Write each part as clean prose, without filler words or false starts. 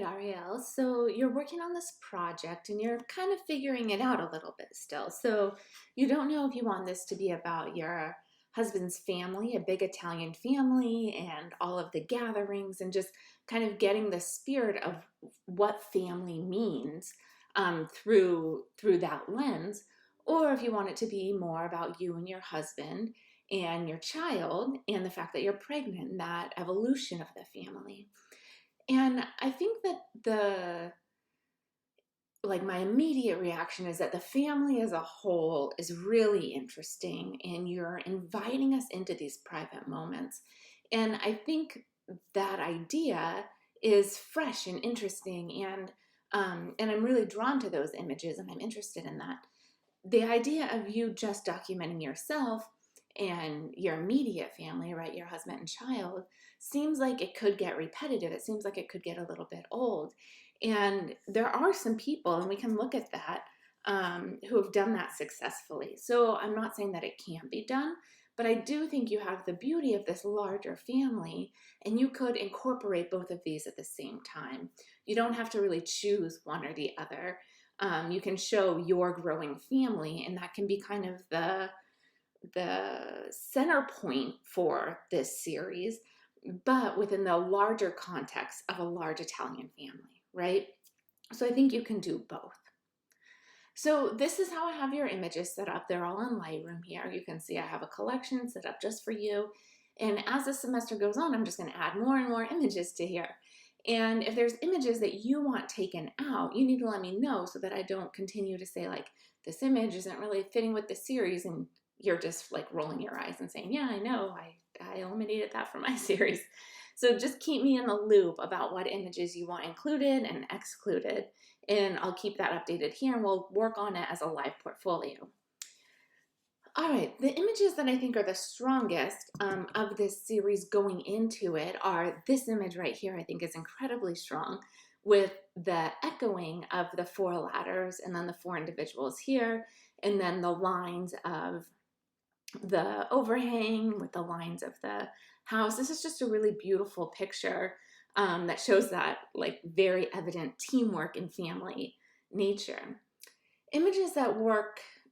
right, Ariel. So you're working on this project and you're kind of figuring it out a little bit still. So you don't know if you want this to be about your husband's family, a big Italian family, and all of the gatherings, and just kind of getting the spirit of what family means through that lens, or if you want it to be more about you and your husband and your child and the fact that you're pregnant and that evolution of the family. And I think that my immediate reaction is that the family as a whole is really interesting and you're inviting us into these private moments. And I think that idea is fresh and interesting, and I'm really drawn to those images and I'm interested in that. The idea of you just documenting yourself and your immediate family, right, your husband and child, seems like it could get repetitive. It seems like it could get a little bit old. And there are some people, and we can look at that, who have done that successfully. So I'm not saying that it can't be done, but I do think you have the beauty of this larger family, and you could incorporate both of these at the same time. You don't have to really choose one or the other. You can show your growing family, and that can be kind of the center point for this series, but within the larger context of a large Italian family, right? So I think you can do both. So this is how I have your images set up. They're all in Lightroom here. You can see I have a collection set up just for you. And as the semester goes on, I'm just going to add more and more images to here. And if there's images that you want taken out, you need to let me know so that I don't continue to say, like, this image isn't really fitting with the series, and you're just like rolling your eyes and saying, yeah, I know, I eliminated that from my series. So just keep me in the loop about what images you want included and excluded, and I'll keep that updated here and we'll work on it as a live portfolio. All right, the images that I think are the strongest of this series going into it are this image right here. I think is incredibly strong, with the echoing of the four ladders and then the four individuals here, and then the lines of the overhang with the lines of the house. This is just a really beautiful picture that shows that, like, very evident teamwork and family nature. Images that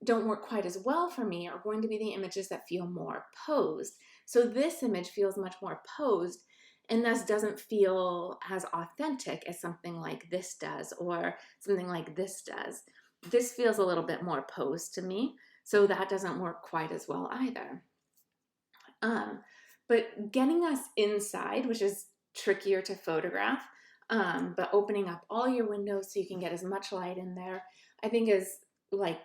don't work quite as well for me are going to be the images that feel more posed. So this image feels much more posed and thus doesn't feel as authentic as something like this does or something like this does. This feels a little bit more posed to me, so that doesn't work quite as well either. But getting us inside, which is trickier to photograph, but opening up all your windows so you can get as much light in there, I think is like,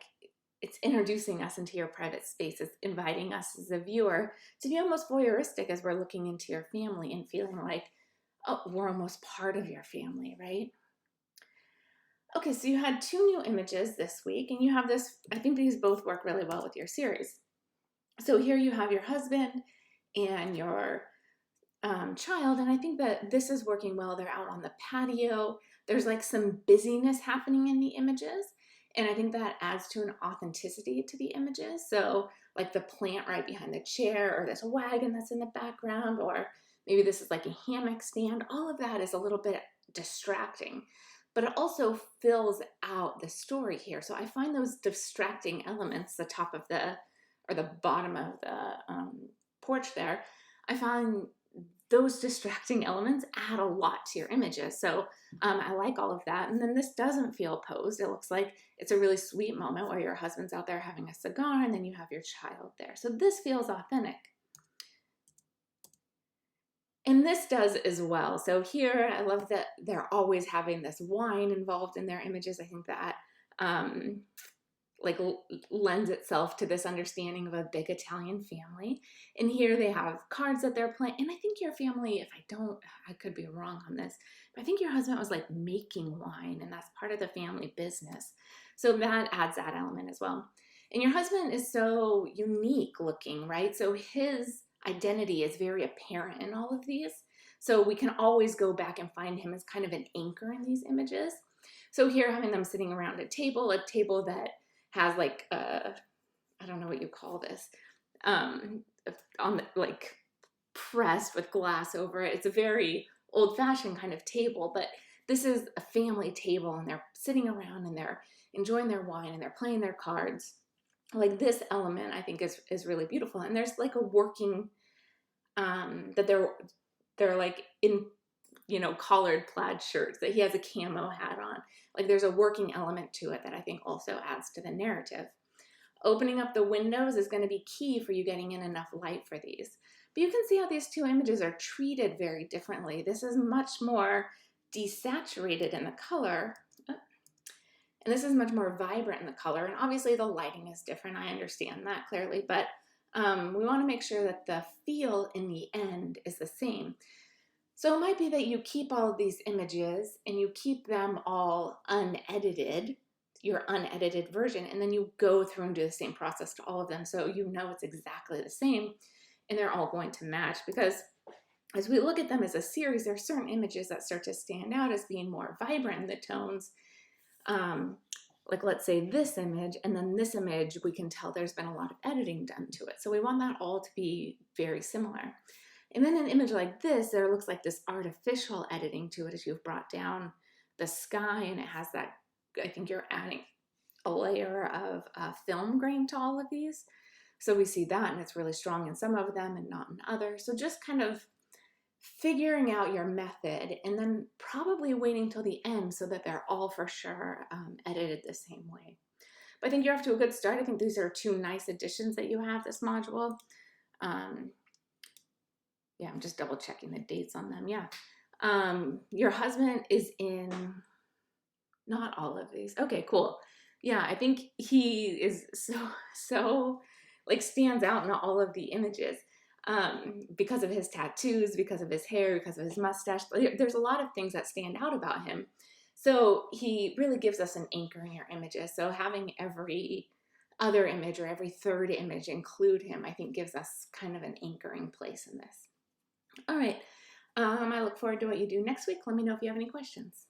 it's introducing us into your private space. It's inviting us as a viewer to be almost voyeuristic as we're looking into your family and feeling like, oh, we're almost part of your family, right? Okay, so you had two new images this week, and you have this, I think these both work really well with your series. So here you have your husband and your child, and I think that this is working well. They're out on the patio. There's like some busyness happening in the images, and I think that adds to an authenticity to the images. So like the plant right behind the chair, or this wagon that's in the background, or maybe this is like a hammock stand. All of that is a little bit distracting, but it also fills out the story here. So I find those distracting elements, the top of or the bottom of the porch there, I find those distracting elements add a lot to your images. So I like all of that. And then this doesn't feel posed. It looks like it's a really sweet moment where your husband's out there having a cigar and then you have your child there. So this feels authentic. And this does as well. So here, I love that they're always having this wine involved in their images. I think that lends itself to this understanding of a big Italian family. And here they have cards that they're playing. And I think your family, I could be wrong on this, but I think your husband was like making wine, and that's part of the family business. So that adds that element as well. And your husband is so unique looking, right? So his identity is very apparent in all of these. So we can always go back and find him as kind of an anchor in these images. So here, having them sitting around a table that has like I don't know what you call this, on the, like, pressed with glass over it. It's a very old-fashioned kind of table, but this is a family table and they're sitting around and they're enjoying their wine and they're playing their cards. Like this element I think is really beautiful. And there's like a working that they're like in, you know, collared plaid shirts, that he has a camo hat on. Like there's a working element to it that I think also adds to the narrative. Opening up the windows is going to be key for you getting in enough light for these. But you can see how these two images are treated very differently. This is much more desaturated in the color, and this is much more vibrant in the color. And obviously the lighting is different. I understand that clearly, but we want to make sure that the feel in the end is the same. So it might be that you keep all of these images and you keep them all unedited, your unedited version, and then you go through and do the same process to all of them, so you know it's exactly the same and they're all going to match. Because as we look at them as a series, there are certain images that start to stand out as being more vibrant in the tones. Like let's say this image, and then this image, we can tell there's been a lot of editing done to it. So we want that all to be very similar. And then an image like this, there looks like this artificial editing to it as you've brought down the sky, and it has that, I think you're adding a layer of film grain to all of these. So we see that, and it's really strong in some of them and not in others. So just kind of figuring out your method and then probably waiting till the end so that they're all for sure edited the same way. But I think you're off to a good start. I think these are two nice additions that you have, this module. Yeah, I'm just double checking the dates on them. Yeah. Your husband is in not all of these. Okay, cool. Yeah, I think he is so like stands out in all of the images. Because of his tattoos, because of his hair, because of his mustache. There's a lot of things that stand out about him. So he really gives us an anchor in your images. So having every other image or every third image include him, I think gives us kind of an anchoring place in this. All right. I look forward to what you do next week. Let me know if you have any questions.